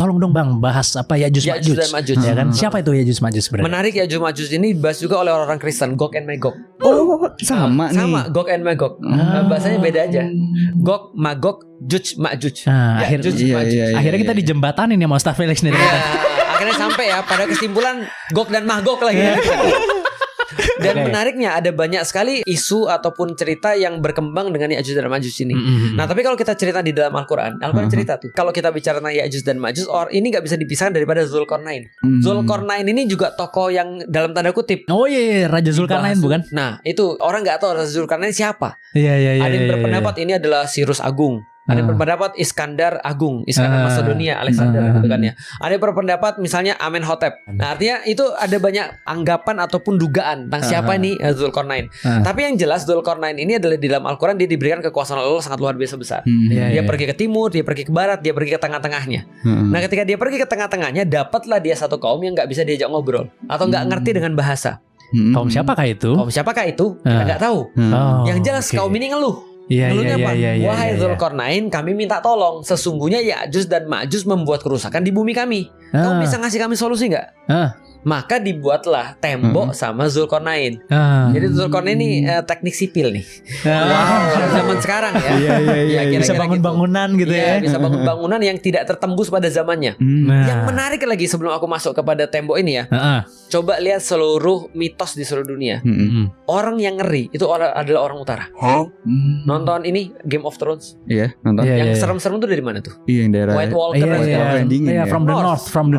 tolong dong Bang bahas apa Ya'juj Ya'juj Ma'juj. dan Ma'juj. Ya kan? Siapa itu Ya'juj Ma'juj sebenarnya? Menarik, Ya'juj Ma'juj ini dibahas juga oleh orang Kristen, Gog and Magog. Oh, sama nih. Sama, Gog and Magog. Bahasanya beda aja. Gog, Magog, Juj, Ma'juj. Nah, Ya'juj, iya, Ma'juj. iya, iya. akhirnya kita dijembatanin ya sama Ustaz Felix nih. Ya, akhirnya sampai ya pada kesimpulan Gog dan Magog lagi. Dan Oke. menariknya ada banyak sekali isu ataupun cerita yang berkembang dengan Ya'juj dan Ma'juj ini. Nah, tapi kalau kita cerita di dalam Al-Quran cerita tuh, kalau kita bicara tentang Ya'juj dan Ma'juj, ini nggak bisa dipisahkan daripada Zulkarnain. Zulkarnain ini juga tokoh yang dalam tanda kutip. Oh iya, Raja Zulkarnain bukan? Nah, itu orang nggak tahu Raja Zulkarnain siapa. Iya. Ada yang berpendapat ini adalah Cyrus Agung. Ada yang berpendapat Iskandar Agung, Iskandar Macedonia, Alexander gitu kan ya. Ada yang berpendapat misalnya Amenhotep. Nah, artinya itu ada banyak anggapan ataupun dugaan tentang siapa ini Zulkarnain. Tapi yang jelas Zulkarnain ini adalah di dalam Al-Quran dia diberikan kekuasaan Allah sangat luar biasa besar. Dia pergi ke timur, dia pergi ke barat, dia pergi ke tengah-tengahnya. Nah, ketika dia pergi ke tengah-tengahnya, dapatlah dia satu kaum yang nggak bisa diajak ngobrol atau nggak ngerti dengan bahasa. Kaum siapakah itu? Kaum siapakah itu? Kita nggak tahu. Oh, Yang jelas oke. kaum ini ngeluh. Iya, Ngeluhnya apa? iya, Wahai iya. Zulkarnain, kami minta tolong. Sesungguhnya Ya'juj dan Ma'juj membuat kerusakan di bumi kami. Kamu bisa ngasih kami solusi nggak? Maka dibuatlah tembok sama Zulkarnain. Jadi Zulkarnain ini teknik sipil nih. Kalau zaman sekarang ya. Iya. Ya, kira-kira Bisa bangun gitu. bangunan gitu Iya, ya. bisa bangun bangunan yang tidak tertembus pada zamannya. Yang menarik lagi sebelum aku masuk kepada tembok ini ya. Coba lihat seluruh mitos di seluruh dunia. Orang yang ngeri itu adalah orang utara. Nonton ini Game of Thrones. Iya, nonton. Iya, Yang iya. serem-serem tuh dari mana tuh? Iya, yang daerah. White Walker Iya, dan segala macam. Endingin iya, ya. from the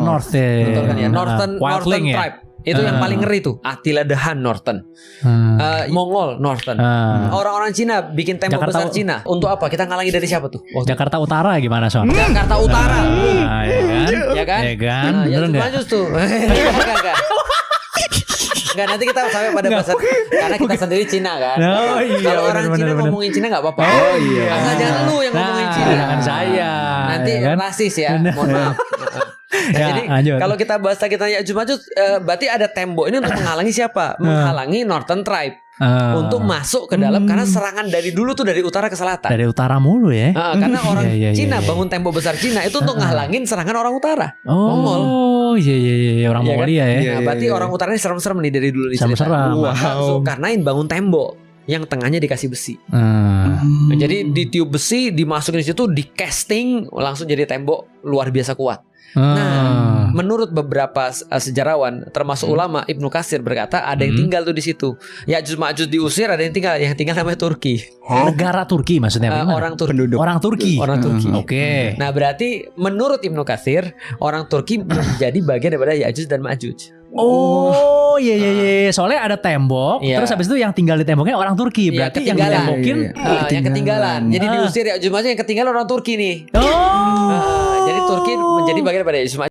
north, Nonton kan ya. Northern Wildling ya. Tribe. Itu yang paling ngeri tuh. Attila the Hun Northern. Mongol Northern. Orang-orang Cina bikin tembok Jakarta- besar Cina. Untuk apa? Kita ngalangi dari siapa tuh? Jakarta Utara gimana Son? Jakarta Utara. Ya kan? Ya kan? Ya kan? Nah, Bener Ya'juj nggak? Ma'juj tuh. Enggak, nanti kita sampai pada bahasa karena kita sendiri Cina kan. Oh, iya, Kalau orang bener, Cina bener. ngomongin Cina enggak apa-apa. Oh, iya. Asal jangan lu yang ngomongin Cina. Jangan saya. Nanti ya kan? rasis ya. Mohon maaf. Nah, Ya, jadi lanjut. kalau kita bahas kita Ya'juj Ma'juj, berarti ada tembok ini untuk menghalangi siapa? Menghalangi Northern Tribe untuk masuk ke dalam karena serangan dari dulu tuh dari utara ke selatan. dari utara mulu ya. Karena orang Iya, iya, Cina iya. bangun tembok besar Cina itu untuk ngalangin serangan orang utara. Mongol. Oh, iya orang Iya kan? Mongolia ya. Iya. Nah, berarti orang utara ini serem-serem nih dari dulu Serem-serem. diceritakan. Wow. Maka Zulkarnain bangun tembok yang tengahnya dikasih besi. Nah, jadi ditiup besi, dimasukin di situ, di casting langsung jadi tembok luar biasa kuat. Nah, menurut beberapa sejarawan, termasuk ulama, Ibnu Katsir berkata ada yang tinggal tuh di situ. Ya'juj Ma'juj diusir, ada yang tinggal namanya Turki. negara Turki maksudnya gimana? Orang Turki. Penduduk. Orang Turki. Orang Turki. Oke. Nah, berarti menurut Ibnu Katsir, orang Turki menjadi bagian daripada Ya'juj dan Ma'juj. Oh, iya. Soalnya ada tembok, Iya. terus habis itu yang tinggal di temboknya orang Turki. Iya, Berarti yang ketinggalan. ditembokin Yang ketinggalan. Jadi diusir Ya'juj Ma'juj, yang ketinggalan orang Turki nih. oh. Jadi Turki menjadi bagian daripada Ya'juj Ma'juj.